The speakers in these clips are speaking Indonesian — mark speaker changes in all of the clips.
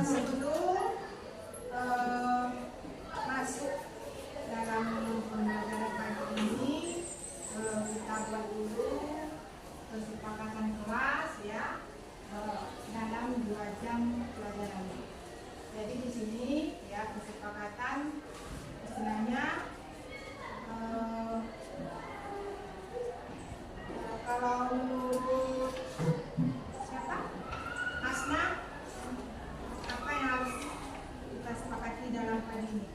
Speaker 1: Sebelum masuk dalam pembelajaran pagi ini, kita buat dulu kesepakatan kelas ya dalam 2 jam pelajaran. Jadi di sini ya kesepakatan istilahnya kalau menurut siapa? Asma, apa yang harus kita sepakati dalam pagi ini?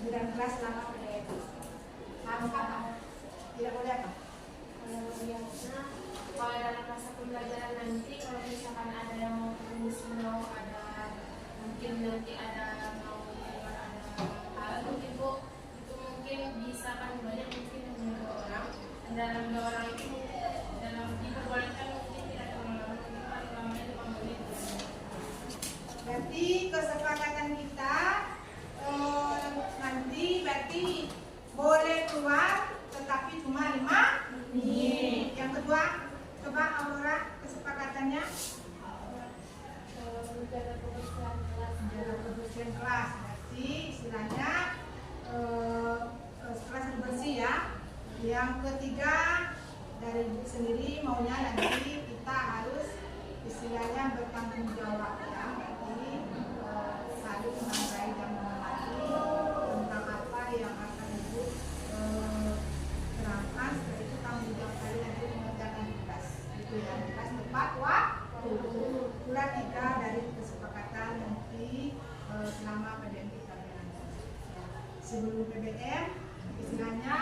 Speaker 1: Dalam kelas selama PDM harus apa? Tidak boleh apa?
Speaker 2: Kalau dalam masa pembelajaran nanti, kalau misalkan ada yang mau ketemu sino, ada mungkin nanti ada mau keluar ada hal mungkin Bu, itu mungkin bisa kan banyak mungkin hanya 2 orang. Dan dalam 2 orang itu dalam diperbolehkan mungkin tidak terlalu lama, mungkin paling lamanya 5 menit.
Speaker 1: Berarti kesepakatan kita nanti berarti boleh keluar tetapi cuma 5 menit. Yang kedua, coba Aurora kesepakatannya
Speaker 2: Menjaga kebersihan kelas.
Speaker 1: menjaga kebersihan kelas. Berarti istilahnya kelas harus bersih ya. Yang ketiga, dari ibu sendiri maunya nanti kita harus istilahnya bertanggung jawab ya. Berarti saling menghargai dan menghormati tentang apa yang akan ibu terangkan. Setelah itu tanggung jawab kalian nanti mengerjakan tugas. Itu ya, tugas tepat waktu. Itulah 3 dari kesepakatan nanti selama PDM kita nanti. Sebelum PDM, istilahnya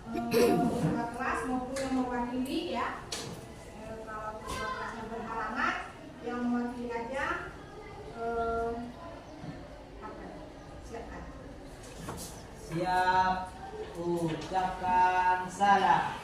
Speaker 1: ketua kelas maupun yang mewakili ya. Kalau ketua kelasnya berhalangan, yang mewakili aja siapkan.
Speaker 3: Siap, ucapkan salam.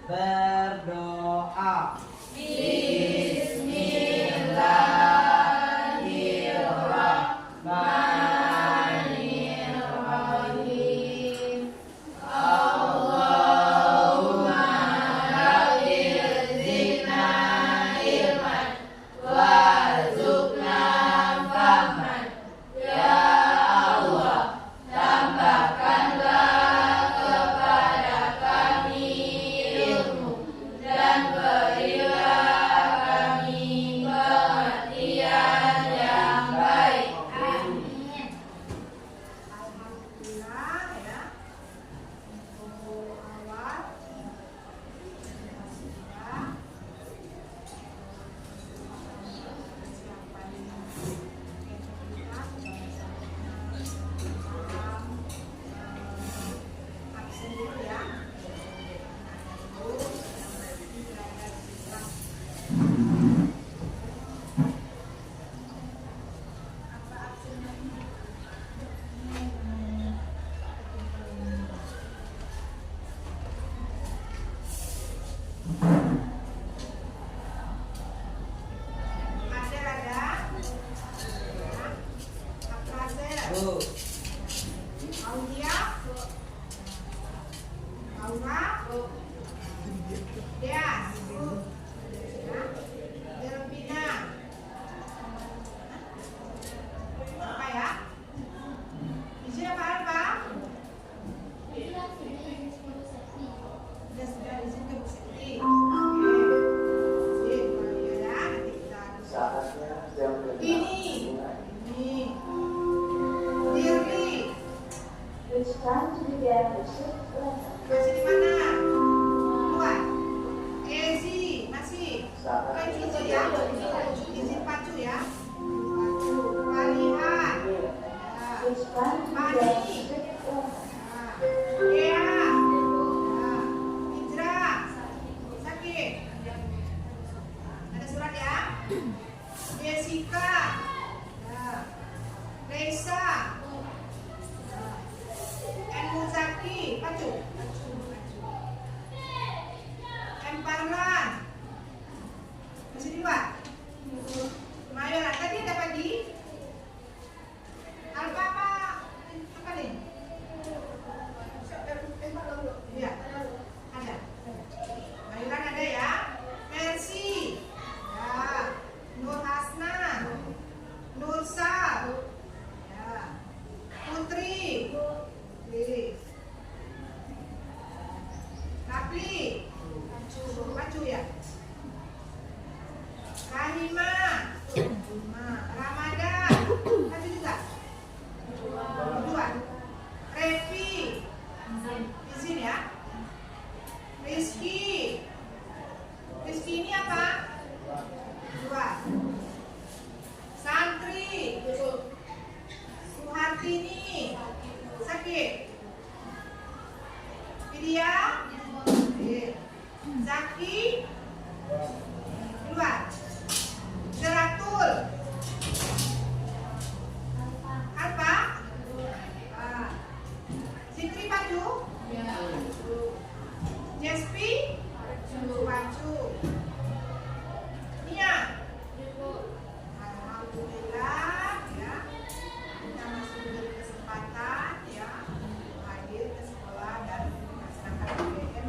Speaker 3: Berdoa. Bismillahirrahmanirrahim. Allahumma rabbil zidna ilman warzuqna fahman. Ya Allah, tambahkanlah kepada kami ilmu dan berilah kami pengertian yang baik. Amin.
Speaker 1: Alhamdulillah ya. Untuk awal absen dulu ya. Apa absennya ini? Ada.
Speaker 3: Bu,
Speaker 1: Aulia, Aura, Deas, Delvina, apa ya? Izin apa? Sudah izin ke Bu Sekti. Oke. Sip, kalau iya ya, nanti kita harus
Speaker 3: saatnya jam
Speaker 1: ini. Dirli,
Speaker 4: It's time to begin the 6th lesson.
Speaker 1: masih di mana? Keluar. Ezi, masih. Izin itu ya. Izin pacu ya. Pacu. Palihan.
Speaker 4: It's time to begin the 6th lesson.
Speaker 1: Ea. Indra. Sakit. Ada surat ya. Jessica. Reza. Muzaki, pacu. Emparlan. ini apa? Dua. Santri. Suhartini. Sakit. Widya. Zaki. Keluar. Zeratul. Apa? Sitri Paju. Jespi. Paju. Nia. Alhamdulillah ya. Kita masih diberi kesempatan ya hadir ke sekolah dan melaksanakan PPM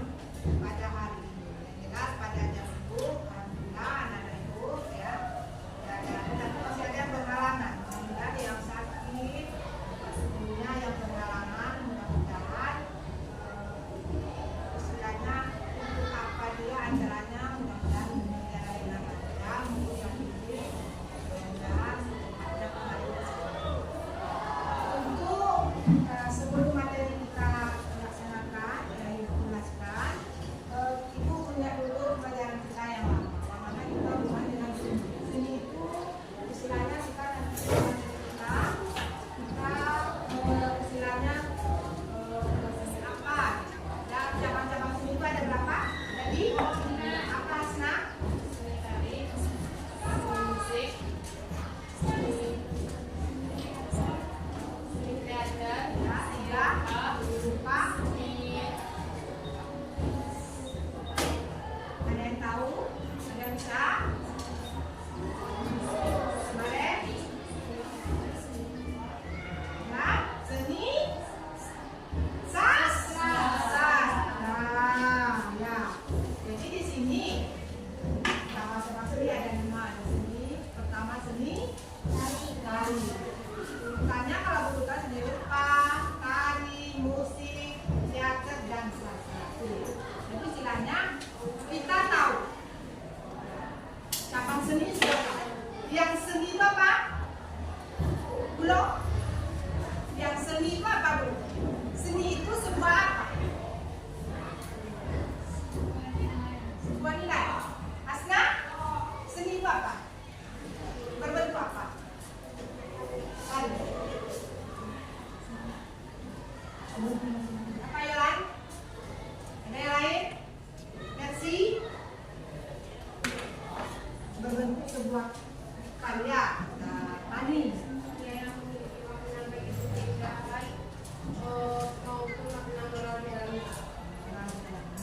Speaker 1: pada hari ini. Yang jelas pada jam ibu, alhamdulillah anak-anak ibu ya. Tapi masih ada yang berhalangan. Mudah-mudahan yang sakit, sebelumnya yang berhalangan, mudah-mudahan istilahnya untuk apa dia acaranya, mudah-mudahan menjadi dengan lancar, mungkin yang ini mudah-mudahan ada kembali ke sekolah. Untuk sebelum materi kita laksanakan, jelaskan, ibu punya dulu pelajaran kita yang lama. Yang mana kita mulai dengan seni itu istilahnya kita nanti kita istilahnya apa? Dan cabang-cabang seni itu ada berapa? Jadi apa Hasna?
Speaker 2: Seni tari, seni musik, seni teater,
Speaker 1: Ya, tiga, lupa. Ada yang tahu? Ada yang bisa? Boleh? Ya, seni sastra. Ya. Jadi di sini sama-sama seni ada 5 di sini. Pertama seni tari. Urutannya kalau berurutan seni rupa, tari, musik, teater dan sastra. Jadi istilahnya kita tahu cabang seni sudah tahu. Yang seni itu apa? Belum? Yang seni itu apa belum? Seni itu sebuah apa? Sebuah nilai. Hasna? Seni itu apa? Berbentuk apa? Tari. Apa yang lain? Ada yang lain? Merci. Berbentuk sebuah karya. Tani.
Speaker 2: yang makna baik itu tidak baik maupun makna moral dalam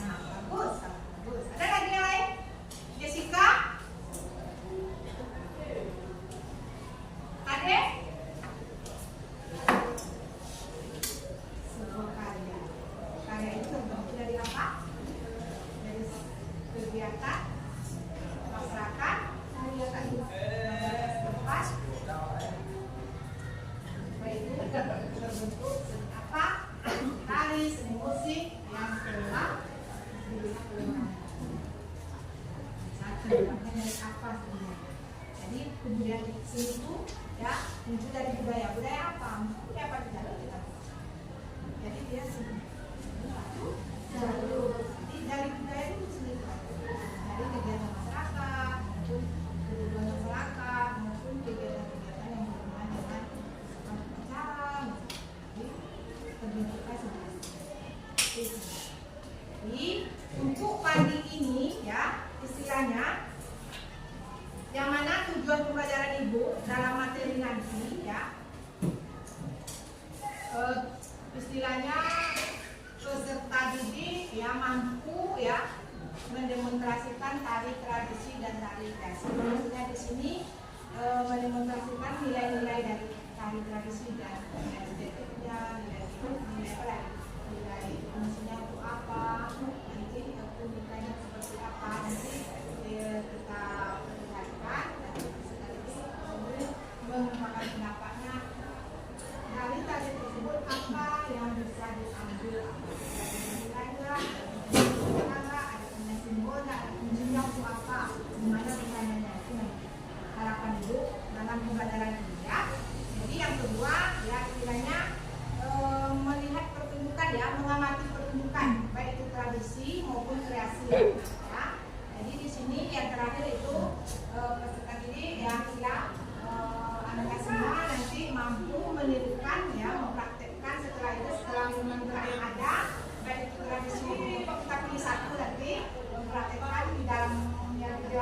Speaker 1: Nah, bagus, bagus. Ada lagi yang lain? Jessica? Ade? Sebuah karya. Karya itu terbentuk dari apa? Dari kegiatan masyarakat, kegiatan setempat. Baik itu terbentuk seni apa? Tari, seni musik yang telah dilihat oleh orang. Satu, dari apa sebenarnya? Jadi kemudian seni itu ya muncul dari budaya. Budaya apa? Budaya apa tidak kita? Jadi dia seni. Satu. Jadi dari budaya itu seni. Dari kegiatan masyarakat, maupun kebutuhan masyarakat, maupun kegiatan-kegiatan yang berhubungan dengan acara. Jadi terbentuklah sebuah seni. Jadi untuk pagi ini ya istilahnya yang mana tujuan pembelajaran ibu dalam materi nanti ya istilahnya peserta didik ya mampu ya mendemonstrasikan tari tradisi dan tari klasik. Maksudnya di sini mendemonstrasikan nilai-nilai dari tari tradisi dan nilai estetiknya, nilai fungsinya untuk apa, nanti keunikannya seperti apa, nanti kita perlihatkan dan sekaligus mengembangkan pendapatnya dari tadi tersebut apa yang bisa diambil, ada nilainya, ada punya simbol, ada fungsinya untuk apa, gimana pertanyaannya itu nanti harapan ibu dalam pembelajaran ini ya. Jadi yang kedua ya istilahnya melihat pertunjukan ya, mengamati pertunjukan baik itu tradisi maupun kreasi ya. Jadi di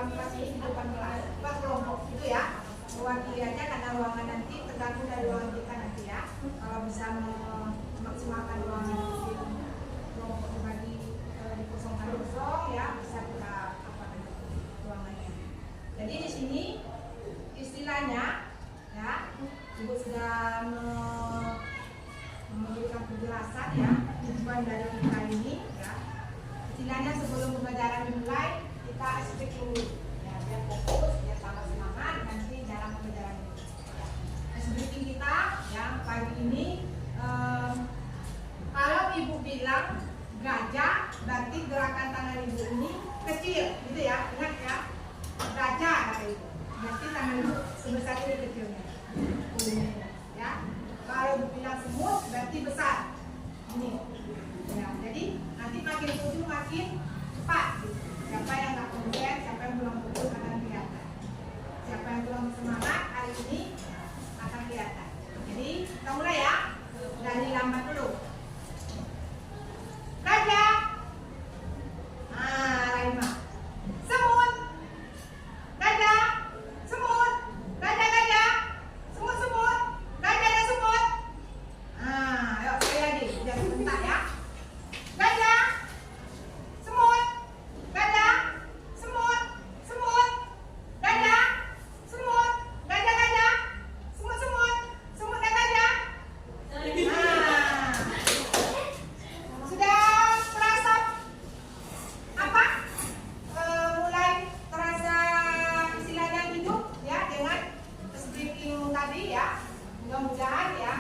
Speaker 1: dalam kelas ini di depan kelas, kelas kelompok itu ya. Mewakiliannya karena ruangan nanti tergantung dari ruangan kita nanti ya. Kalau bisa memaksimalkan ruangan kelompok dibagi dikosongkan kosong ya, bisa kita apakan ruangannya. Jadi di sini istilahnya ya, Ibu sudah memberikan penjelasan ya tujuan dari kita ini ya. Istilahnya sebelum pembelajaran dimulai kita speak dulu ya, biar fokus, biar tambah semangat nanti dalam pembelajaran ini. Speaking kita yang pagi ini kalau ibu bilang gajah berarti gerakan tangan ibu ini kecil gitu ya, ingat ya, gajah kata ibu berarti tangan ibu sebesar ini kecilnya ya. Kalau ibu bilang semut berarti besar ini ya. Jadi nanti makin tujuh makin cepat gitu. Siapa yang nggak konsen, siapa yang belum fokus akan kelihatan. Siapa yang belum semangat hari ini akan kelihatan. Jadi kita mulai ya, dari lambat dulu. Gajah, Raima. Semut, gajah, semut, gajah, gajah, semut, semut, gajah dan semut. Ayo sekali lagi, jangan sebentar ya. Gajah, semut, gajah, semut, semut, gajah, semut, gajah, gajah, semut, semut, semut dan gajah. Sudah terasa apa? Mulai terasa istilahnya hidup ya dengan speaking tadi ya. Mudah-mudahan ya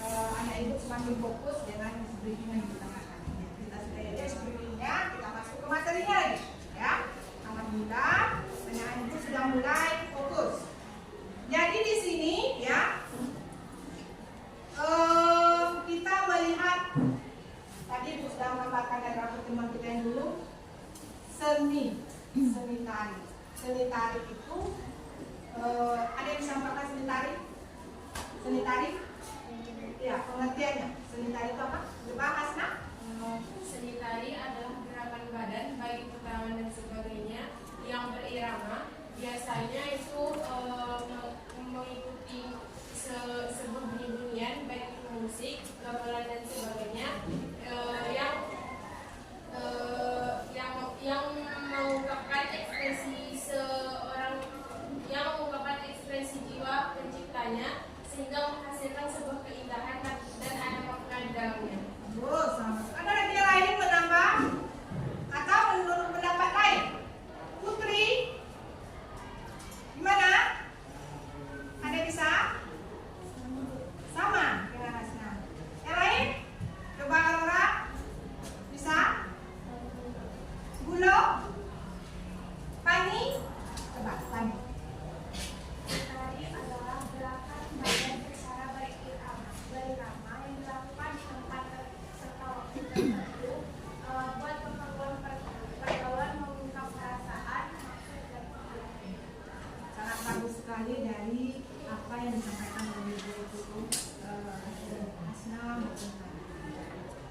Speaker 1: anak ibu semakin fokus dengan speaking yang kita makan. Kita sudah ada speakingnya, kita masuk ke materinya lagi ya. Alhamdulillah anak ibu sudah mulai fokus. Jadi di sini ya kita melihat tadi ibu sudah menggambarkan dari pertemuan kita yang dulu seni tari. Seni tari itu ada yang bisa mengatakan seni tari? Seni tari? Ya, pengertiannya. Seni tari itu apa? Dibahas nak?
Speaker 2: Seni tari adalah gerakan badan baik putaran dan sebagainya yang berirama. Biasanya itu mengikuti sebuah bunyi-bunyian baik itu musik, gamelan dan sebagainya yang mengungkapkan ekspresi seorang, yang mengungkapkan ekspresi jiwa penciptanya sehingga menghasilkan sebuah keindahan dan ada makna di dalamnya.
Speaker 1: Ada lagi yang lain menambah atau menurut pendapat lain? Putri, gimana? Ada bisa? Sama dengan Hasna. Yang lain? Coba Laura, bisa? Bulo, Pani, coba Pani.
Speaker 4: Tari adalah gerakan badan secara berirama yang dilakukan di tempat serta waktu tertentu buat keperluan pergaulan, mengungkap perasaan, maksud dan tujuan.
Speaker 1: Sangat bagus sekali dari apa yang disampaikan oleh Ibu itu Hasna maupun Pani.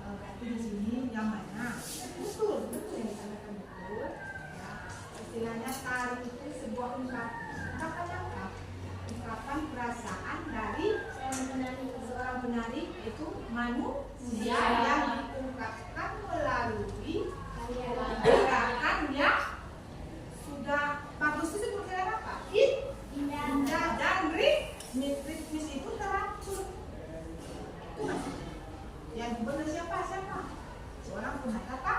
Speaker 1: Berarti di sini yang mana? Betul yang disampaikan betul. Ya. Istilahnya tari itu sebuah ungkapan perasaan dari seorang penari, itu manusia yang diungkapkan melalui gerakan yang sudah bagus. Itu seperti apa? Indah dan ritmis itu teratur. Itu masih yang benar siapa? Seorang penata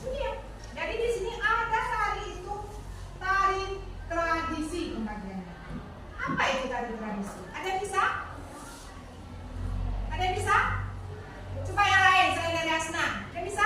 Speaker 1: iya. Jadi di sini ada tari itu tari tradisi pembagiannya. Apa itu tari tradisi? Ada yang bisa? Ada yang bisa? Coba yang lain, saya dari Hasna. Ada yang bisa?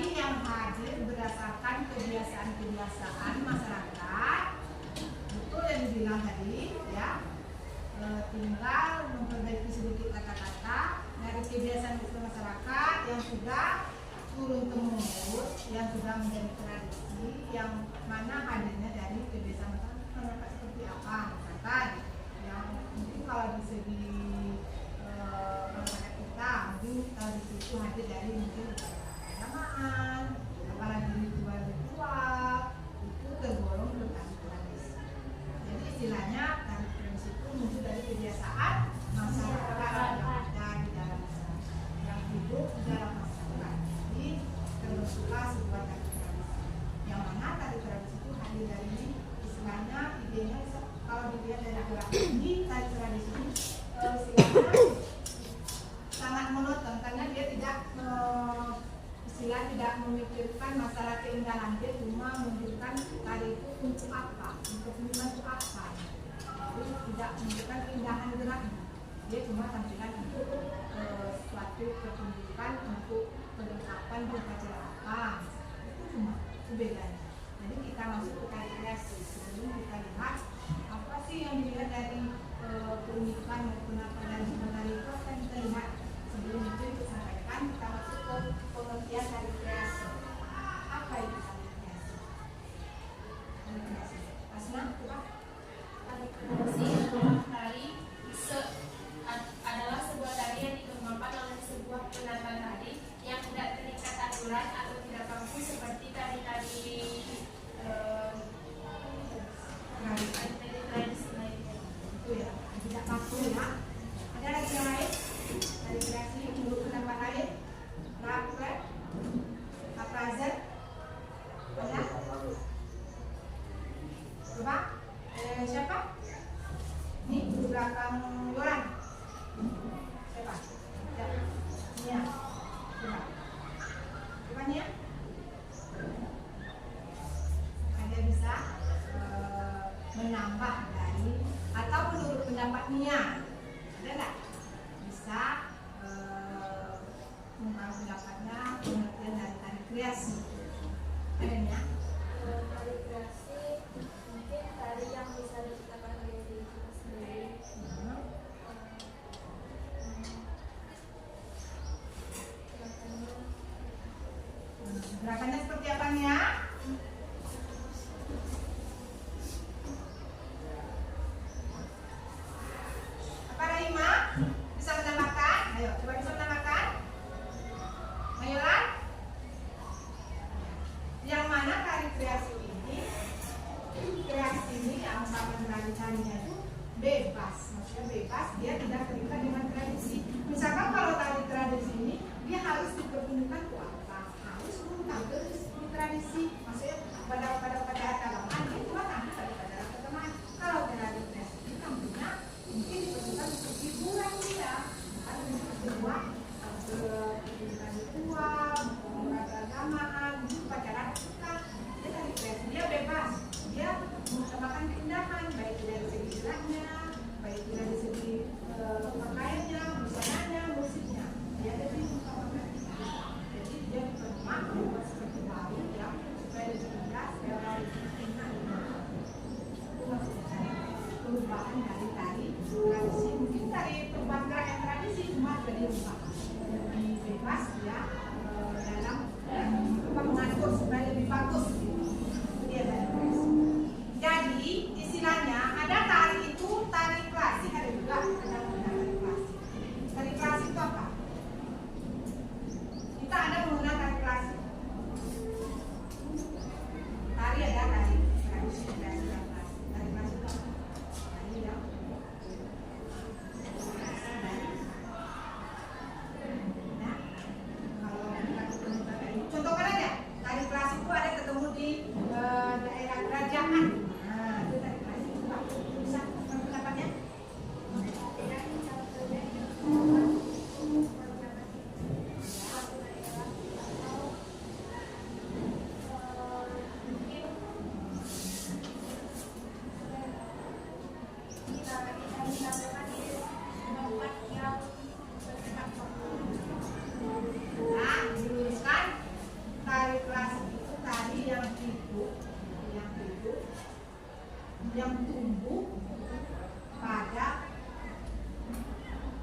Speaker 1: tari yang hadir berdasarkan kebiasaan-kebiasaan masyarakat. Betul yang dibilang tadi, ya. Tinggal memperbaiki sedikit kata-kata dari kebiasaan masyarakat yang sudah turun temurun, yang sudah menjadi tradisi, yang mana hadirnya dari kebiasaan masyarakat seperti apa, misalkan yang mungkin kalau di segi masyarakat kita mungkin tradisi itu hadir dari mungkin keagamaan, apalagi ritual itu tergolong tradisi. Jadi istilahnya tari tradisi itu muncul dari kebiasaan masyarakat yang ada di dalam masyarakat, yang hidup di dalam masyarakat. Jadi terbentuklah sebuah tari tradisi. Yang mana tari tradisi itu hadir dari istilahnya idenya kalau dilihat dari gerak ini tari tradisi ini istilahnya sangat monoton karena dia tidak tidak memikirkan masalah keindahan, dia cuma menunjukkan tari itu untuk apa, untuk membantu apa. Jadi tidak menunjukkan keindahan geraknya, dia cuma tampilan untuk suatu pertunjukan untuk perlengkapan upacara apa. Itu cuma itu bedanya. Jadi kita masuk ke tari kreasi sebelum kita lihat apa sih yang dilihat dari keunikan maupun apa dari tari itu akan kita lihat. Sebelum itu disampaikan kita masuk ke pengertian tari kreasi. Apa itu tari kreasi? Asma, coba.
Speaker 2: Tari kreasi adalah sebuah tari yang dikembangkan oleh sebuah penata tari yang tidak terikat aturan atau tidak kaku seperti tari-tari tradisi lainnya.
Speaker 1: Itu ya, tidak kaku ya. Ada lagi yang lain? Tari kreasi menurut pendapat lain? Raplet, Aprazer, ada? Coba, siapa? Ini di belakang Yoran. Siapa? Ya, Nia. Coba, coba Nia. Ada bisa menambah dari atau menurut pendapat Nia, ada nggak? Bisa mengungkapkan pendapatnya pengertian dari tari kreasi. Adanya?
Speaker 2: Tari kreasi mungkin tari yang bisa diciptakan oleh diri kita sendiri.
Speaker 1: Gerakannya seperti apa nih ya? Apa Rahima? Bisa menambahkan? Ayo, coba bisa menambahkan. Mayolan? Yang mana tari kreasi ini? Kreasi ini yang sama dengan tarinya itu bebas. Maksudnya bebas, dia tidak terikat dengan tradisi. Misalkan kalau tari tradisi ini, dia harus dipertunjukkan ke apa? Harus tampil di tradisi. Maksudnya pada agama dia cuma tampil pada agama. Kalau tari kreasi ini tampilnya mungkin diperlukan untuk hiburan dia, atau untuk sebuah pertunjukan ritual, keagamaan, upacara kita. Dia tari kreasi dia bebas, dia mengutamakan keindahan, baik dari segi geraknya, baik dari segi pakaiannya, busananya, musiknya. Dia lebih mengutamakan itu. Jadi dia pernah membuat seperti baru yang supaya lebih indah, supaya lebih enak. Itu maksudnya perubahan dari tari tradisi. Mungkin dari perubahan gerak yang tradisi cuma jadi ubah lebih bebas ya dalam mengatur supaya lebih bagus. Itu dia tari kreasi. Jadi istilahnya ada tari itu tari klasik, ada juga ada tari klasik. Tari klasik itu apa? Kita ada menggunakan tari klasik. Tari ada tari tradisi, klasik dan klasik. Tari klasik itu apa? Tari yang contohkan aja, tari klasik itu ada ketemu di daerah kerajaan. Nah, itu tari klasik itu Pak. Bisa pendapatnya? Nah, diluruskan yang tumbuh pada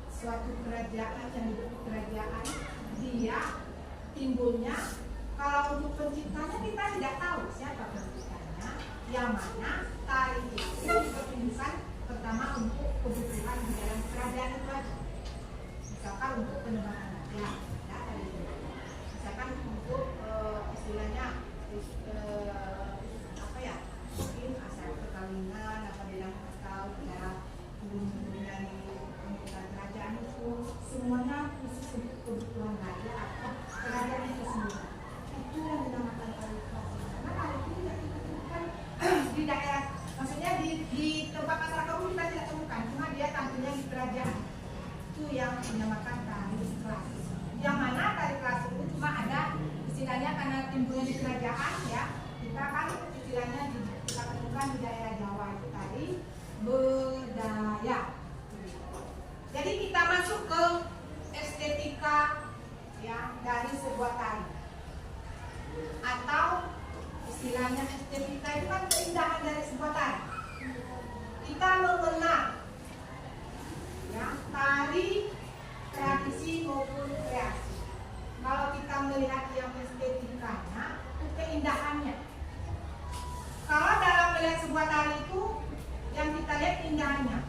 Speaker 1: suatu kerajaan yang disebut kerajaan. Dia timbulnya, kalau untuk penciptanya kita tidak tahu siapa penciptanya, yang mana tari itu dipertunjukkan pertama untuk kebutuhan di dalam kerajaan itu aja. Misalkan untuk penebangan ya, tadi itu. Misalkan untuk istilahnya apa ya, mungkin asal perkawinan atau bilang atau dalam hubungan di kerajaan itu semuanya khusus untuk kebutuhan raja atau kerajaan itu sendiri. Itu yang dinamakan tari klasik. Karena tari itu tidak ditemukan di daerah, maksudnya di tempat masyarakat umum kita tidak temukan, cuma dia tampilnya di kerajaan. Itu yang dinamakan tari klasik. Yang mana tari klasik itu cuma ada istilahnya karena timbulnya di kerajaan ya, kita kan istilahnya kita temukan di daerah Jawa itu tadi budaya. Jadi kita masuk ke estetika ya dari sebuah tari, atau istilahnya estetika itu kan keindahan dari sebuah tari. Kita mengenal ya tari tradisi maupun kreasi. Kalau kita melihat yang estetikanya, keindahannya. Kalau dalam melihat sebuah tari itu yang kita lihat keindahannya.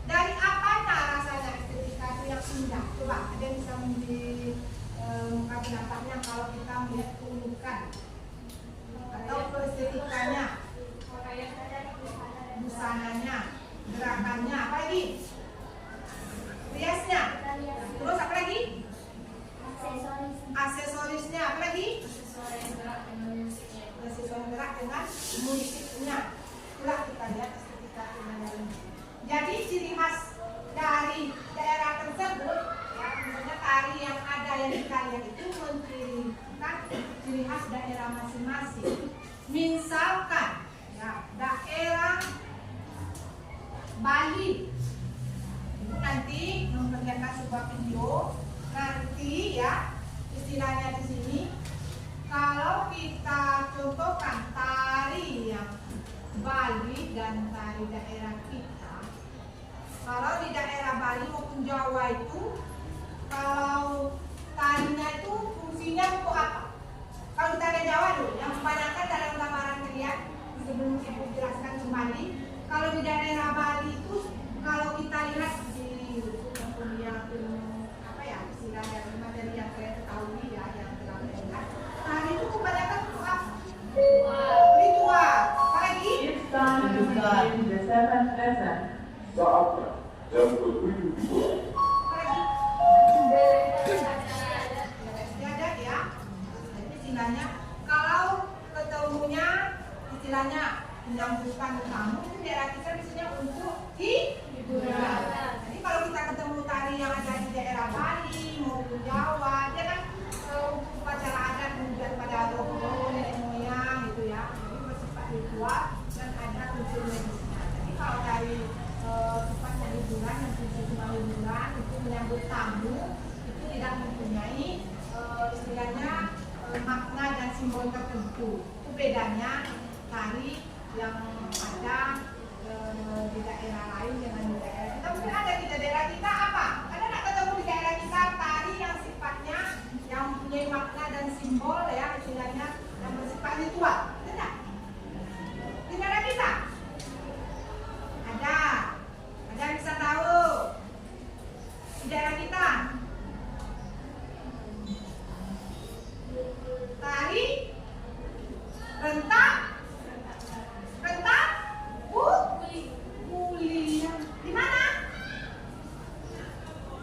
Speaker 1: Dari apanya rasanya estetika itu yang indah? Coba ada yang bisa mengungkap pendapatnya kalau kita melihat keunikan atau estetikanya, busananya, gerakannya, apa lagi? Riasnya, terus apa lagi? Aksesorisnya, apa lagi? Aksesoris gerak dengan musiknya. Itulah kita lihat estetika dari. Jadi ciri khas dari daerah tersebut, ya misalnya tari yang ada yang kita lihat itu mencirikan ciri khas daerah masing-masing. Misalkan ya daerah Bali itu nanti memperlihatkan sebuah video nanti ya, istilahnya di sini kalau kita contohkan tari yang Bali dan tari daerah kita. Kalau di daerah Bali maupun Jawa itu, kalau tarinya itu fungsinya untuk apa? Kalau kita ada Jawa dulu, yang kebanyakan dalam gambaran lihat sebelum ibu jelaskan kembali. Kalau di daerah Bali itu, kalau kita lihat di yang apa ya istilahnya materi yang saya ketahui ya, yang telah lihat, tari itu kebanyakan untuk apa? Ritual. Apa lagi?
Speaker 4: It's time to begin the seventh lesson.
Speaker 3: Saatnya jam ke-7.
Speaker 1: Ada ya. Jadi istilahnya kalau ketemunya istilahnya menyambutkan tamu itu daerah kita biasanya untuk hiburan. Jadi kalau kita ketemu tari yang ada di daerah Bali maupun Jawa, dia kan upacara adat kemudian pada roh nenek moyang gitu ya. Jadi bersifat ritual dan ada unsur medisnya. Jadi kalau dari sifatnya hiburan yang cuma hiburan itu menyambut tamu itu tidak mempunyai istilahnya makna dan simbol tertentu. Itu bedanya tari yang ada di daerah lain dengan di daerah kita. Mungkin ada di daerah kita apa? Ada nggak ketemu di daerah kita tari yang sifatnya yang mempunyai makna dan simbol ya istilahnya yang bersifat ritual? Ada? Di daerah kita? Ada yang bisa tahu di daerah kita? Tari rentak Mulia. Di mana?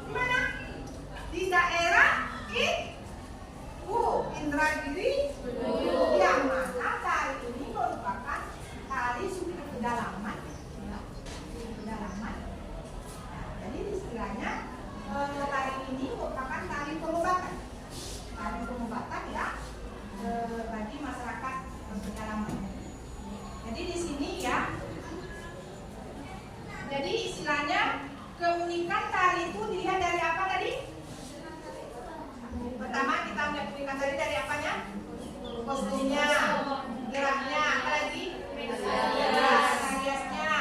Speaker 1: Di mana? Di daerah Indragiri. Yang mana tari ini merupakan tari suku pedalaman. Pedalaman. Jadi istilahnya tari ini merupakan tari pengobatan. Tari pengobatan ya bagi masyarakat pedalaman. Jadi di sini ya. Jadi istilahnya keunikan tari itu dilihat dari apa tadi? Pertama kita melihat keunikan tari dari apanya? Kostumnya, geraknya, apa lagi? Tariasnya,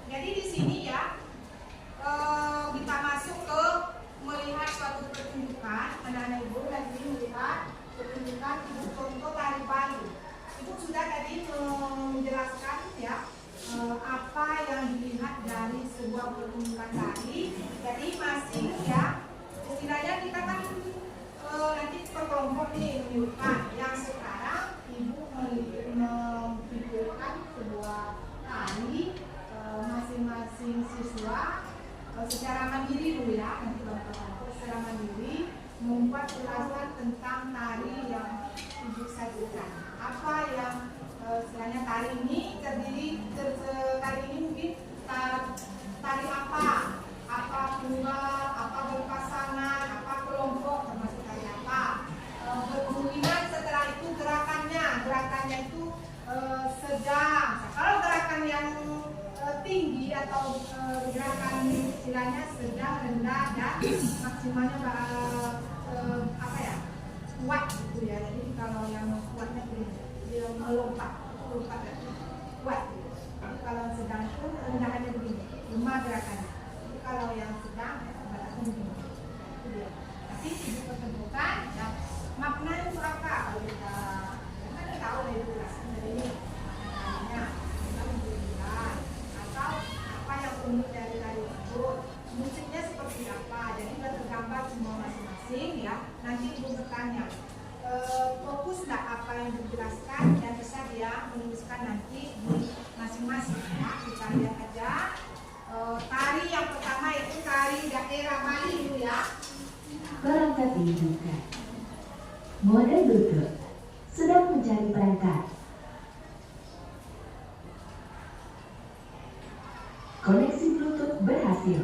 Speaker 1: Jadi di sini ya kita masuk ke melihat suatu pertunjukan. Anak-anak ibu lagi melihat pertunjukan ibu contoh tari Bali. Ibu sudah tadi menjelaskan ya apa yang dilihat dari sebuah pertunjukan tari. Jadi masih ya istilahnya kita kan nanti per kelompok nih menunjukkan. Yang sekarang ibu memikirkan sebuah tari masing-masing siswa secara mandiri dulu ya, nanti kelompok secara mandiri membuat ulasan tentang tari yang ibu sajikan. Apa yang istilahnya tari ini tari ini mungkin tari apa tunggal, apa berpasangan, apa kelompok, termasuk tari apa. Kemudian setelah itu gerakannya itu sedang. Kalau gerakan yang tinggi atau gerakan istilahnya sedang, rendah, dan maksimalnya kuat gitu ya. Jadi kalau yang kuatnya dia melompat kuat gitu. Jadi kalau sedang itu rendahannya begini, 5 gerakannya. Jadi kalau yang sedang batasnya begini. Itu dia. Tapi ibu ketentukan ya, maknanya itu apa? Kalau kita kan tahu dari durasi dari ini maknanya kita menjelaskan atau apa yang unik dari tari tersebut, musiknya seperti apa. Jadi sudah tergambar semua masing-masing ya. Nanti ibu bertanya fokus nggak apa yang dijelaskan dan bisa dia menuliskan nanti di masing-masing ya. Kita lihat aja tari yang pertama itu tari daerah Bali dulu ya.
Speaker 4: Perangkat dihidupkan. Mode duduk. Sedang mencari perangkat. Koneksi Bluetooth berhasil.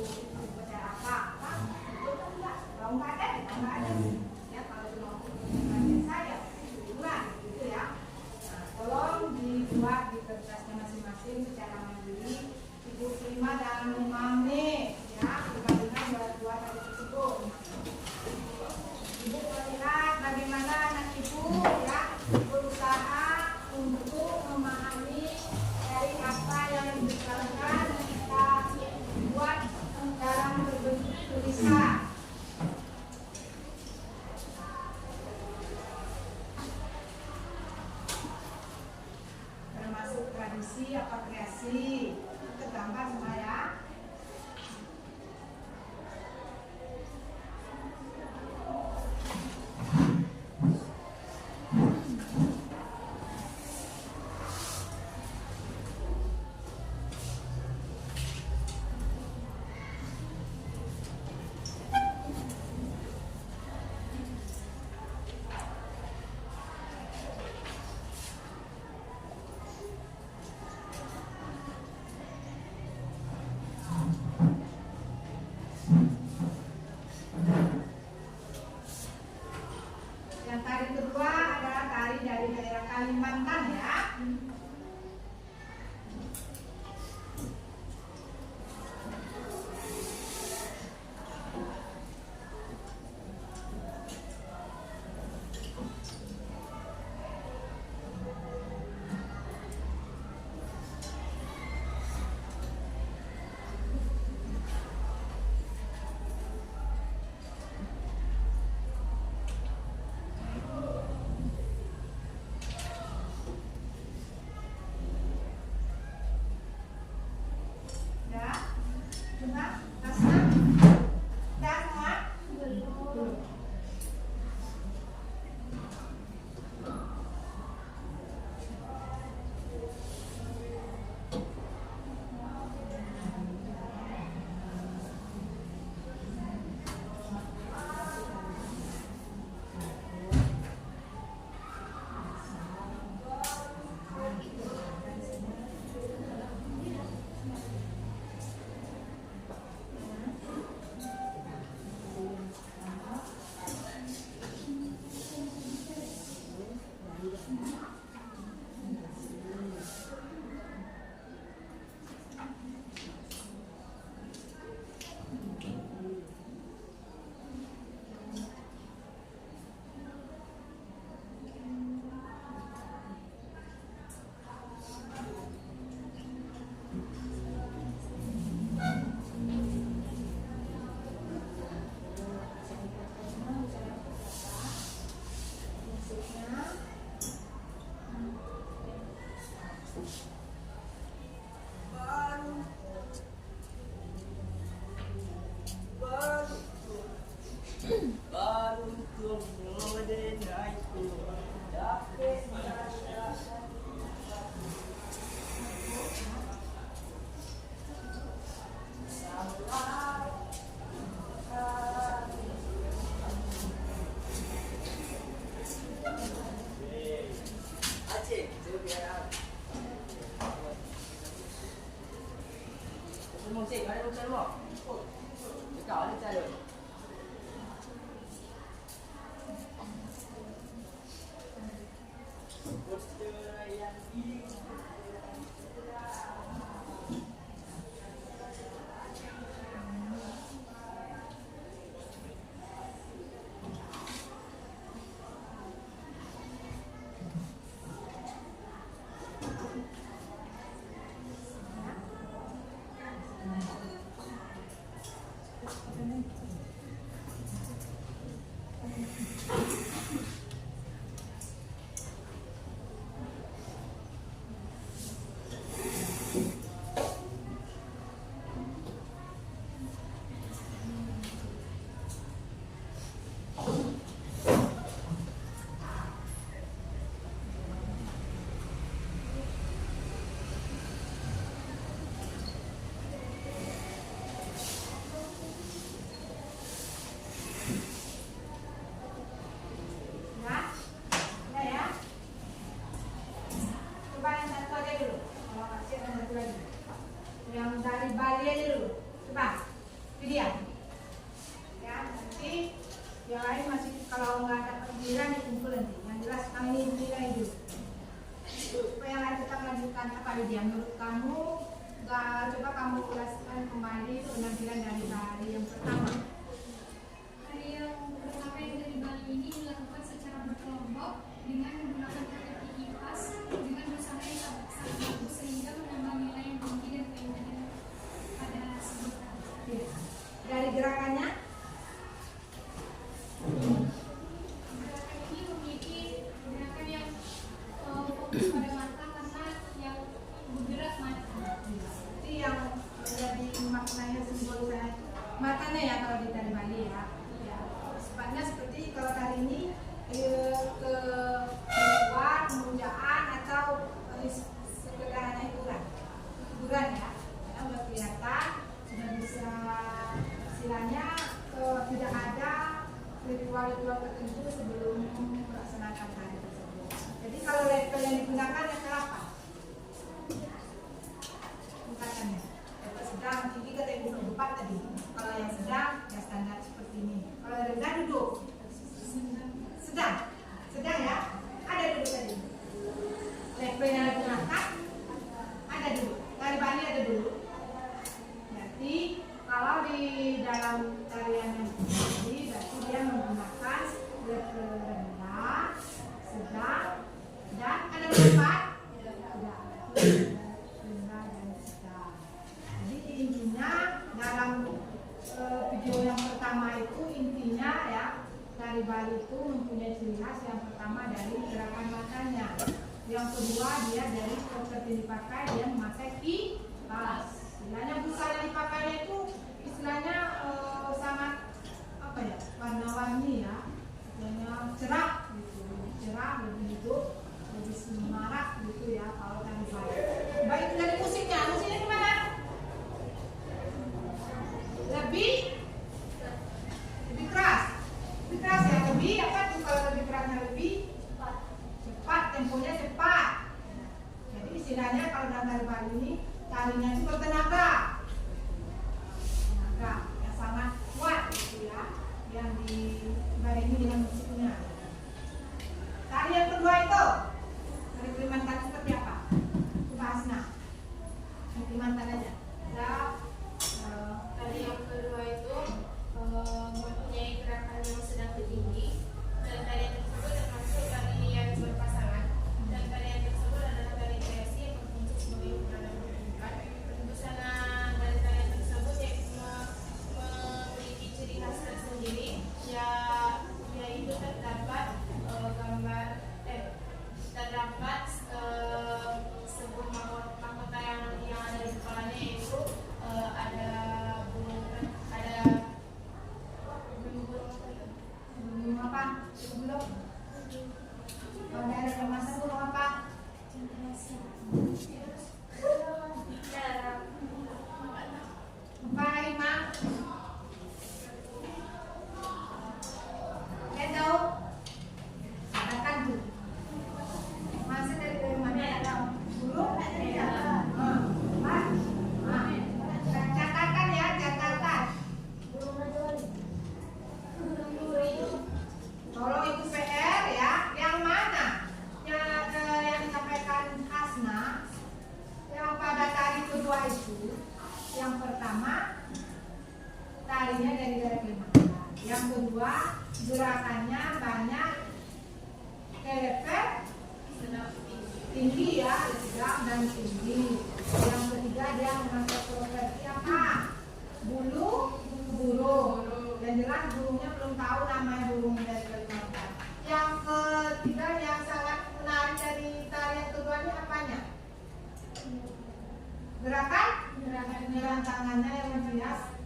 Speaker 1: upacara apa? Itu kan enggak, kalau nggak ada, ya nggak ada. Ya kalau mau biasa ya bulan gitu ya. Nah, tolong dibuat di kertasnya masing-masing secara mandiri. Ibu terima dan memahami ya perbandingan dua tadi tersebut. Ibu melihat bagaimana anak ibu ya berusaha untuk memahami dari apa yang dibicarakan kita buat dalam berbentuk tulisan. Termasuk tradisi apa kreasi. Kita gambar semua ya. Yang tari kedua adalah tari dari daerah Kalimantan ya. Ya, coba Asma dan Muat belum. kalau nggak dapat giliran dikumpul nanti. Yang jelas kami ini nilai dulu. Supaya yang lain tetap lanjutkan apa dia menurut kamu. Coba kamu ulaskan kembali penampilan dari hari yang pertama.
Speaker 5: Hari yang pertama yang dari Bali ini dilakukan secara berkelompok dengan menggunakan strategi kipas dengan usaha yang sangat bagus sehingga menambah nilai yang tinggi dan keindahan pada sebutan.
Speaker 1: Dari gerakannya,
Speaker 5: Gerakan ini memiliki gerakan yang fokus pada mata karena yang bergerak mata.
Speaker 1: itu yang menjadi maknanya simbol saya itu matanya ya kalau di tari Bali ya. Sifatnya seperti kalau tari ini ke luar, pemujaan atau sekedar hanya hiburan ya. Yang udah kelihatan sudah bisa istilahnya tidak ada ritual-ritual tertentu sebelum melaksanakan hari tersebut. Jadi kalau level yang digunakan level apa? Tingkatannya level sedang, tinggi kata ibu 4 tadi. Kalau yang sedang ya standar seperti ini. Kalau yang rendah duduk sedang ya, ada duduk tadi. Level yang digunakan ada duduk. Tari Bali ada duduk. Berarti kalau di dalam tarian yang tadi berarti dia menggunakan level rendah, sedang, dan ada berempat. Rendah dan sedang. Jadi intinya dalam video yang pertama itu intinya ya tari Bali itu mempunyai ciri khas yang pertama dari gerakan matanya. Yang kedua dia dari seperti dipakai dia memakai kipas. Istilahnya busa yang dipakainya itu istilahnya sangat apa ya warna-warni ya, istilahnya cerah gitu, lebih semarak gitu ya kalau tari Bali. Baik dari musiknya gimana? Lebih keras ya, lebih apa tuh kalau lebih kerasnya lebih cepat, temponya cepat. Jadi istilahnya kalau dalam tari Bali ini tarinya itu bertenaga yang sangat kuat gitu ya, yang dibarengi dengan musiknya. Tari yang kedua itu tari Kalimantan seperti apa? Bahasna Kalimantan aja.
Speaker 2: Tari yang kedua itu mempunyai gerakan yang sedang tinggi dan tarian tersebut termasuk tarian berpasangan dan tarian tersebut adalah tarian kreasi yang berfungsi sebagai ukuran dan pertunjukan. Busana dari tarian tersebut memiliki ciri khas tersendiri yaitu terdapat sebuah mahkota yang ada di kepalanya yaitu ada burung
Speaker 1: apa? Belum. Kalau daerah Kalimantan burung apa? Apa Ima? Saya tahu. Katakan tuh. Masa dari mana ada burung? Catatan ya, catatan. Tolong itu PR ya. Yang mana? Yang disampaikan Hasna. Yang pada tari kedua itu, yang pertama tarinya dari daerah Kalimantan. Yang kedua gerakannya banyak level tinggi ya, sedang dan tinggi. Yang ketiga dia memakai properti apa? Burung. Dan jelas burungnya belum tahu namanya burung dari Kalimantan. Yang ketiga yang sangat menarik dari tarian kedua ini apanya? Gerakan tangannya yang menghias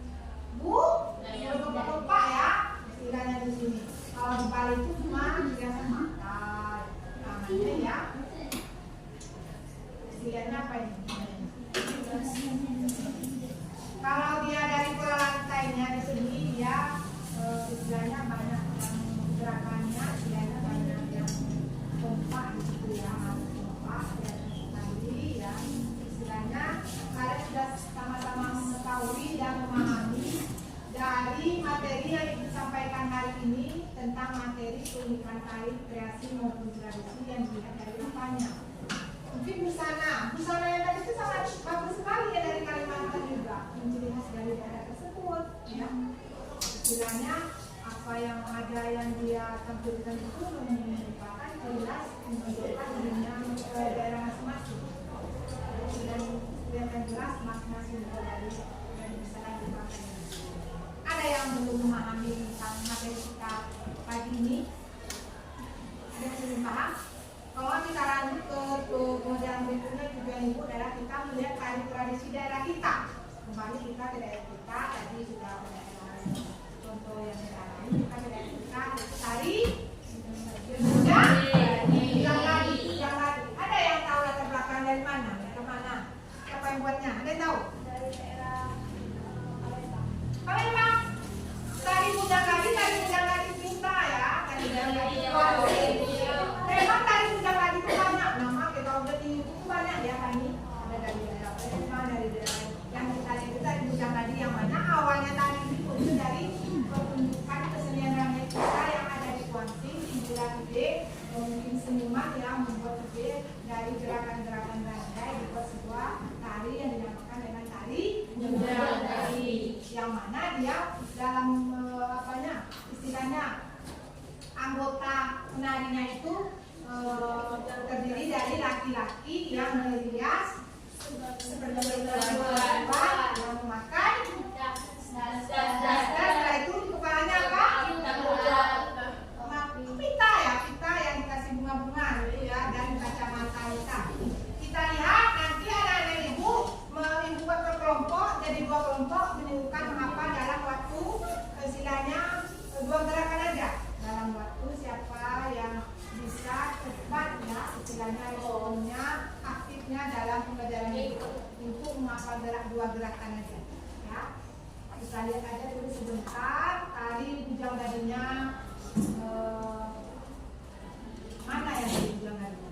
Speaker 1: lupa ya istilahnya di sini. Kalau di Bali itu cuma hiasan mata, tangannya ya. Istilahnya apa ini? Kalau dia dari pola lantainya di sini dia istilahnya banyak yang gerakannya, istilahnya banyak yang kompak gitu ya, kompak ya tadi ya. Istilahnya kalian sudah sama-sama mengetahui dan memahami dari materi yang disampaikan hari ini tentang tentang materi keunikan tari, kreasi maupun tradisi yang dilihat dari apanya. Mungkin busana yang tadi itu sangat bagus sekali ya dari Kalimantan juga, ciri khas dari daerah tersebut. Ya, istilahnya apa yang ada yang dia tampilkan itu merupakan jelas menunjukkan dirinya daerah masing-masing. Dan kelihatan jelas makna simbol dari busana yang dipakai. Ada yang belum memahami tentang materi kita pagi ini? Ada yang belum paham? Kalau kita lanjut ke model berikutnya juga Ibu adalah kita melihat tari tradisi daerah kita. Kembali kita ke daerah kita, tadi sudah ada contoh yang lain. Kita ke daerah kita tari yang lagi. Ada yang tahu latar belakang dari mana? Ke mana? Siapa yang buatnya? Ada yang tahu?
Speaker 2: Dari daerah
Speaker 1: Palembang. Tari Bujang Gading Pinta ya. Tari memang tari Bujang Gading itu banyak nama. Kita udah di buku banyak ya kami. Ada dari daerah Palembang, dari daerah yang kita lihat itu tari Bujang Gading yang mana awalnya tari itu dari pertunjukan kesenian rakyat kita yang ada di Kuansing, Timbulan Gede, mungkin seniman yang membuat ide dari gerakan-gerakan rangkai dibuat sebuah tari yang dinamakan dengan tari Bujang Gading, yang mana dia dalam istilahnya anggota penarinya itu terdiri dari laki-laki yang merias seperti perempuan yang memakai dasar. Setelah itu di kepalanya apa? Pita ya, pita yang dikasih bunga-bunga gitu ya, dan kacamata kita. Kita lihat nanti anak-anak ibu buat berkelompok, jadi 2 kelompok menunjukkan mengapa dalam waktu istilahnya 2 gerakan aja. Dalam waktu siapa yang bisa cepat ya, istilahnya responnya, aktifnya dalam pembelajaran itu untuk menghafal 2 gerakan aja. Ya, kita lihat aja dulu sebentar tari Bujang Gadingnya mana yang tari Bujang Gadingnya?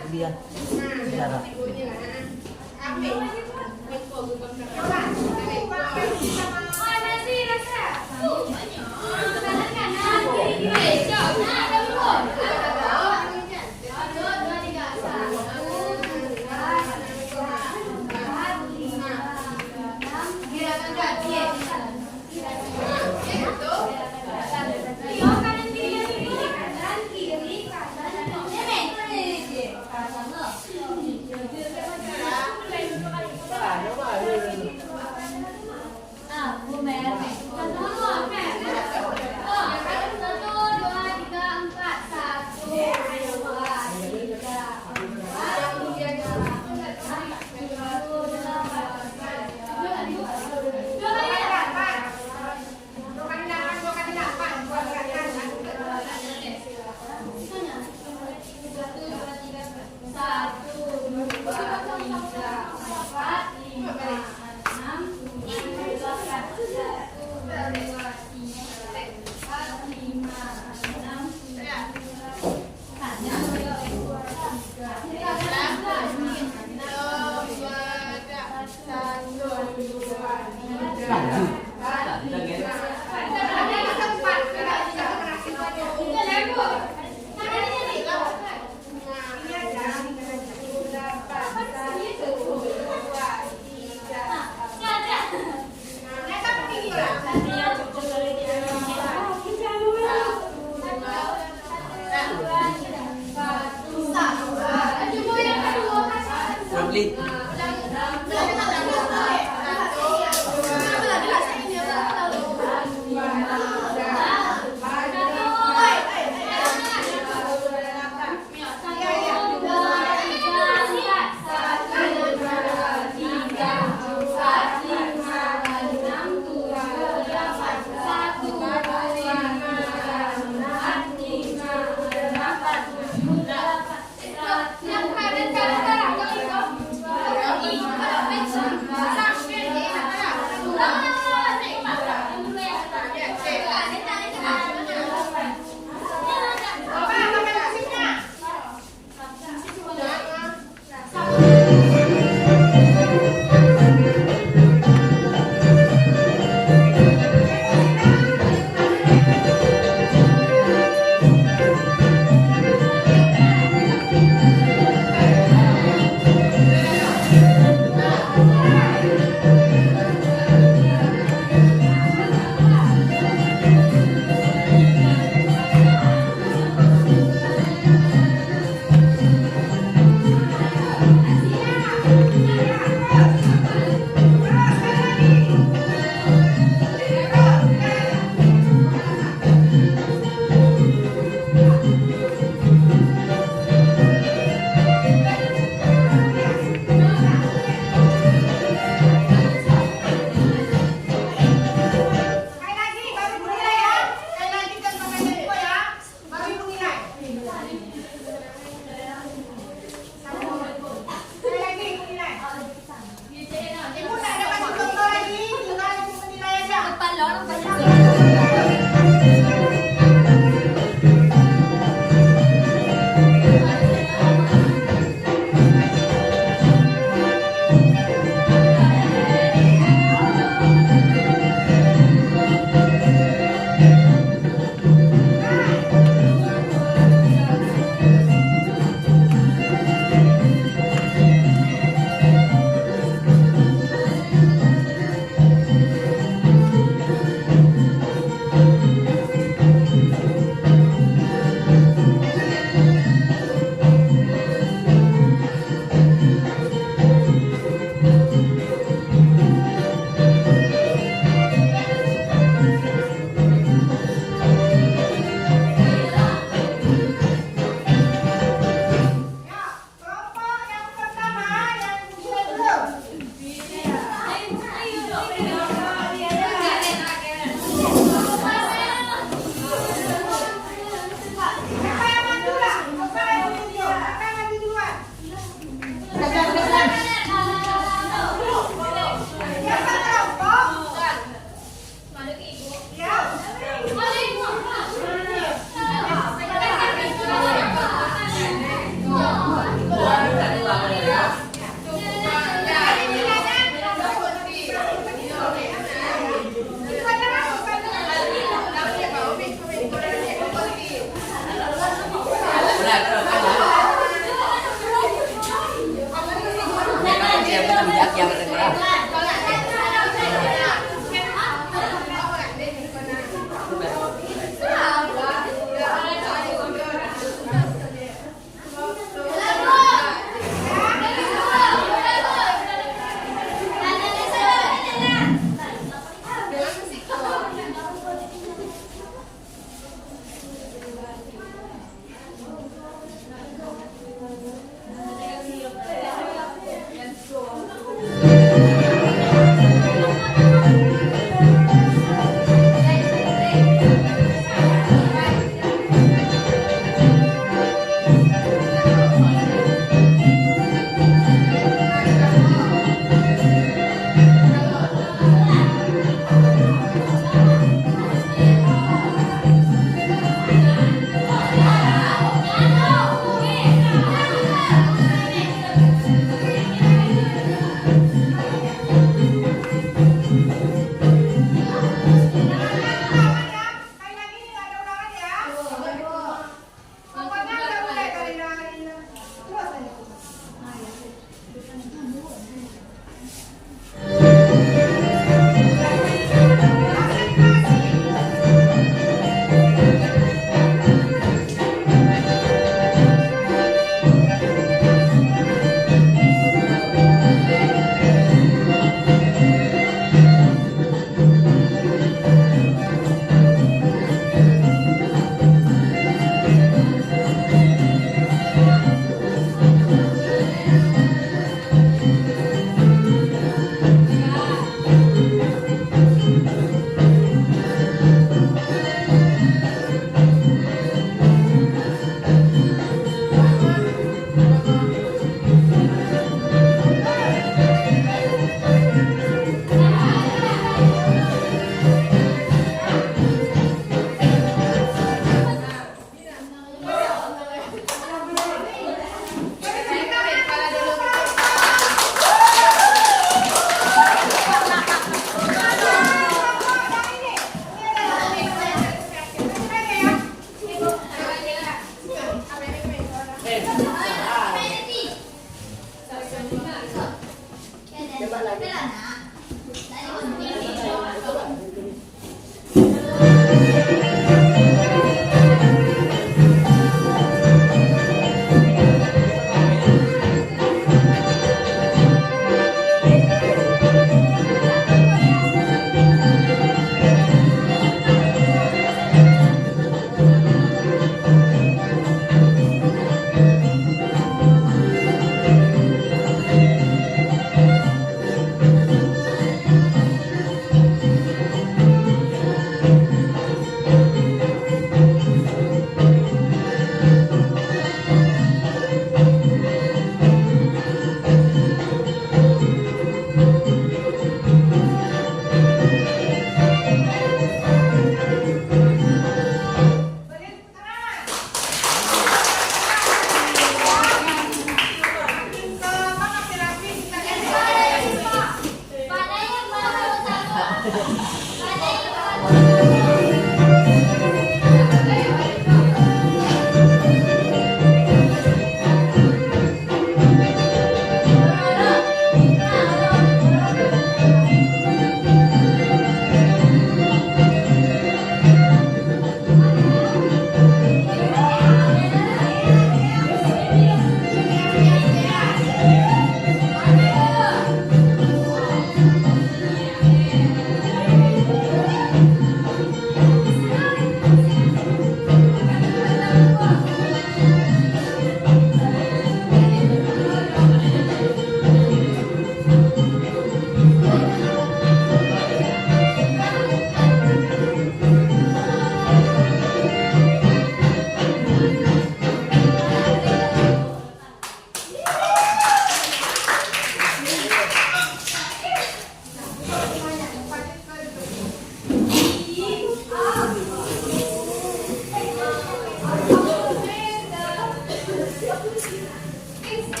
Speaker 1: Alhamdulillah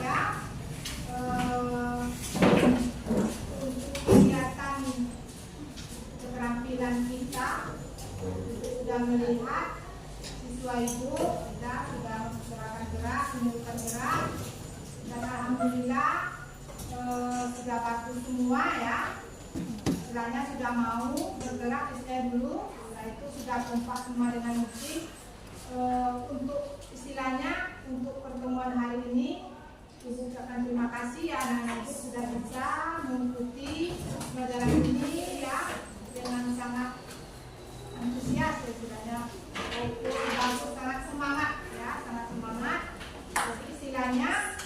Speaker 1: ya, kegiatan keterampilan kita sudah melihat siswa ibu kita sudah gerakan gerak, menunjukkan gerak, dan alhamdulillah sudah bagus semua ya. Istilahnya sudah mau bergerak istilahnya dulu, setelah itu sudah kompak semua dengan musik. Untuk istilahnya untuk pertemuan hari ini Ibu ucapkan terima kasih ya, anak-anak ibu sudah bisa mengikuti pelajaran ini ya dengan sangat antusias ya, istilahnya bagus, sangat semangat ya, sangat semangat. Jadi istilahnya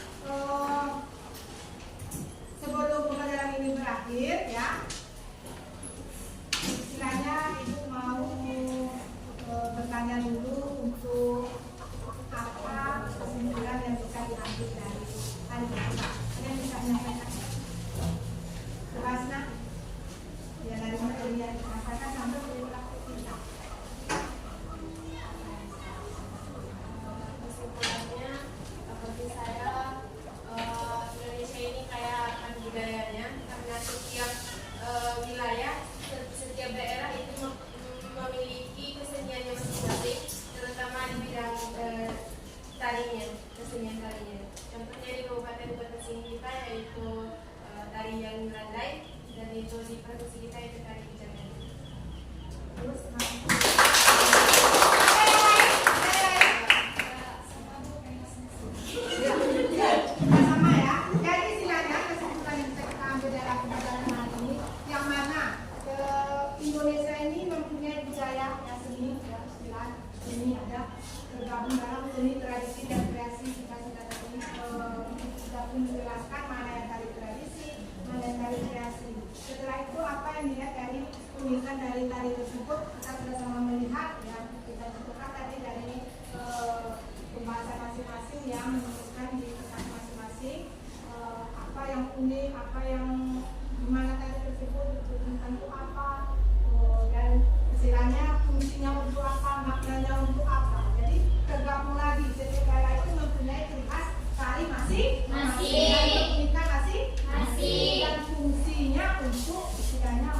Speaker 1: sebelum pelajaran ini berakhir ya, istilahnya ibu mau bertanya dulu untuk apa kesimpulan yang bisa diambil dari hari ini. Ada yang bisa menyampaikan? Kelasnya ya, dari materi yang dirasakan sampai perilaku kita.
Speaker 2: Kesimpulannya, bagi saya Indonesia ini kaya akan budayanya, karena setiap wilayah, setiap daerah itu memiliki keseniannya masing-masing, terutama di bidang tarinya, kesenian tarinya. Contohnya di Kabupaten Kota Sing kita yaitu tari yang landai, dan itu di provinsi kita yaitu tari Jagan.
Speaker 1: Terus sama ya. Jadi istilahnya kesimpulan yang saya ambil dalam pelajaran hari ini, yang mana Indonesia ini mempunyai budaya yang seni, ya, istilah seni ada tergabung dalam seni, tradisi dan kreasi. Kita sudah tadi sudah menjelaskan mana yang tari tradisi, mana yang tari kreasi. Setelah itu apa yang dilihat dari keunikan dari tari tersebut, kita sudah sama melihat ya, kita contohkan tadi dari pembahasan masing-masing yang menunjukkan di kertas masing-masing apa yang unik, apa yang dimana tadi tersebut ditujukan untuk apa, dan istilahnya fungsinya untuk apa, maknanya untuk apa. Jadi tergabung lagi, setiap daerah itu mempunyai ciri khas tari masing-masing dan keunikan masing-masing, dan fungsinya untuk istilahnya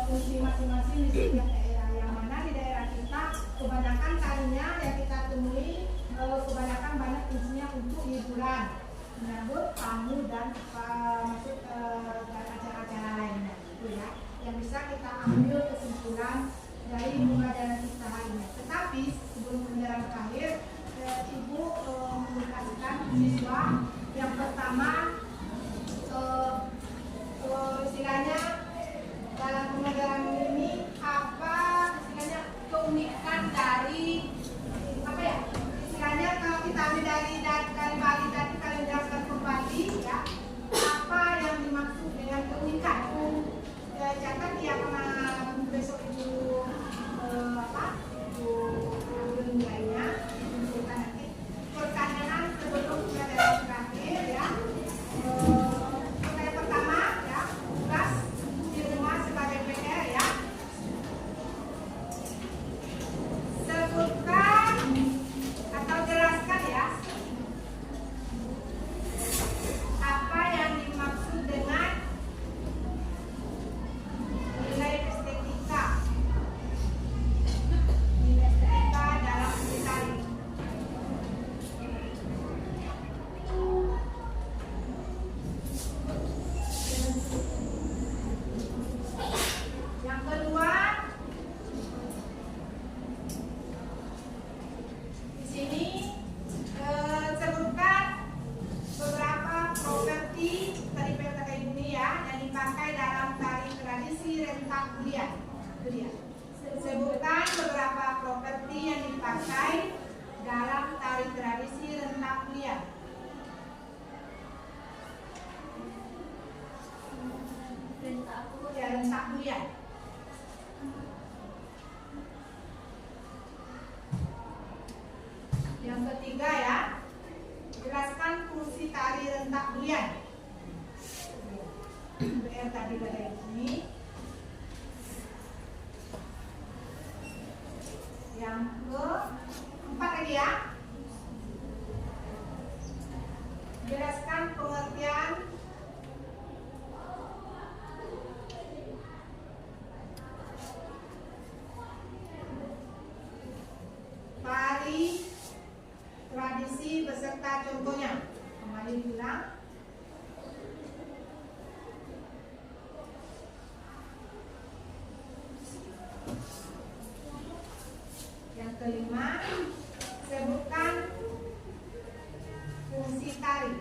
Speaker 1: fungsi masing-masing di setiap daerah. Yang mana di daerah kita kebanyakan tarinya yang kita temui kebanyakan banyak fungsinya untuk hiburan, menyambut tamu dan masuk acara-acara lainnya, gitu ya. Yang bisa kita ambil kesimpulan dari pembelajaran kita hari ini. Tetapi sebelum pembelajaran berakhir, ibu mengindikasikan siswa yang pertama istilahnya dalam pembelajaran ini apa istilahnya keunikan dari apa ya, istilahnya kalau kita ambil dari Bali tadi, kalian jelaskan kembali ya, apa yang dimaksud dengan keunikan. Catat ya, karena besok ibu ambil nilainya, menunjukkan nanti pertanyaan sebelum pelajaran terakhir ya. Pertanyaan pertama ya, tugas di rumah sebagai PR ya. Sebutkan atau jelaskan ya, apa yang dimaksud dengan nilai estetika. Nilai estetika dalam seni tari. Yang kedua, di sini sebutkan beberapa properti tari pentas ini ya yang dipakai dalam tari tradisi rentak bulian. Itu dia. Sebutkan beberapa properti yang dipakai dalam tari tradisi rentak bulian. Ya, rentak bulian. Yang ketiga ya, jelaskan fungsi tari rentak bulian. PR tadi pada ini. kita contohnya. Kembali diulang. Yang kelima, sebutkan fungsi tari.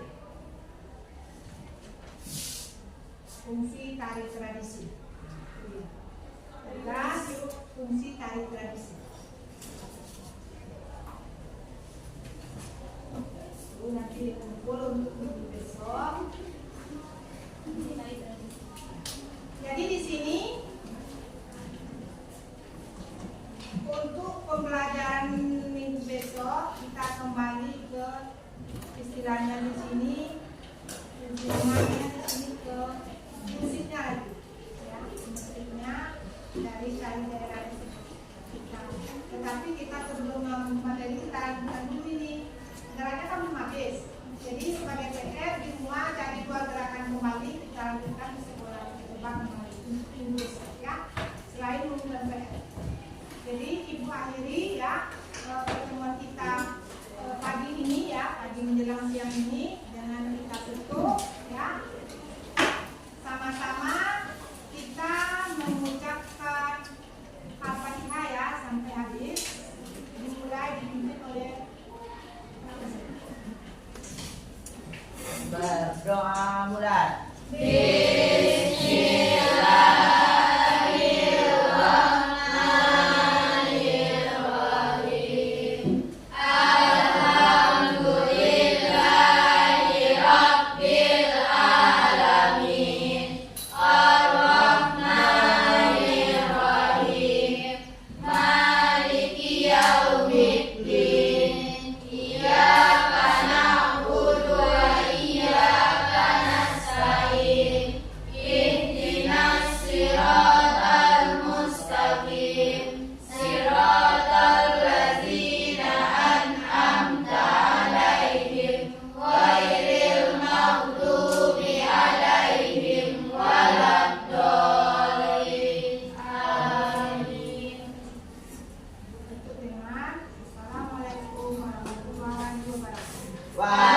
Speaker 1: Fungsi tari tradisi. Tegas, fungsi tari tradisi. Nanti dikumpul untuk minggu besok. Jadi di sini untuk pembelajaran minggu besok kita kembali ke istilahnya di sini, hubungannya di sini ke musiknya lagi, ya musiknya dari tari daerah kita. Tetapi kita sebelum materi kita lakukan dulu ini. Gerakannya kan belum habis. Jadi sebagai PR di rumah cari 2 gerakan kembali kita lanjutkan di sekolah coba kembali minggu besok ya. Selain mengulang PR. Jadi Ibu akhiri ya pertemuan kita pagi ini ya, pagi menjelang siang ini dengan kita tutup ya. Sama-sama kita mengucapkan Al-Fatihah ya sampai habis. Dimulai dipimpin oleh
Speaker 6: berdoa mulai. Assalamualaikum warahmatullahi wabarakatuh.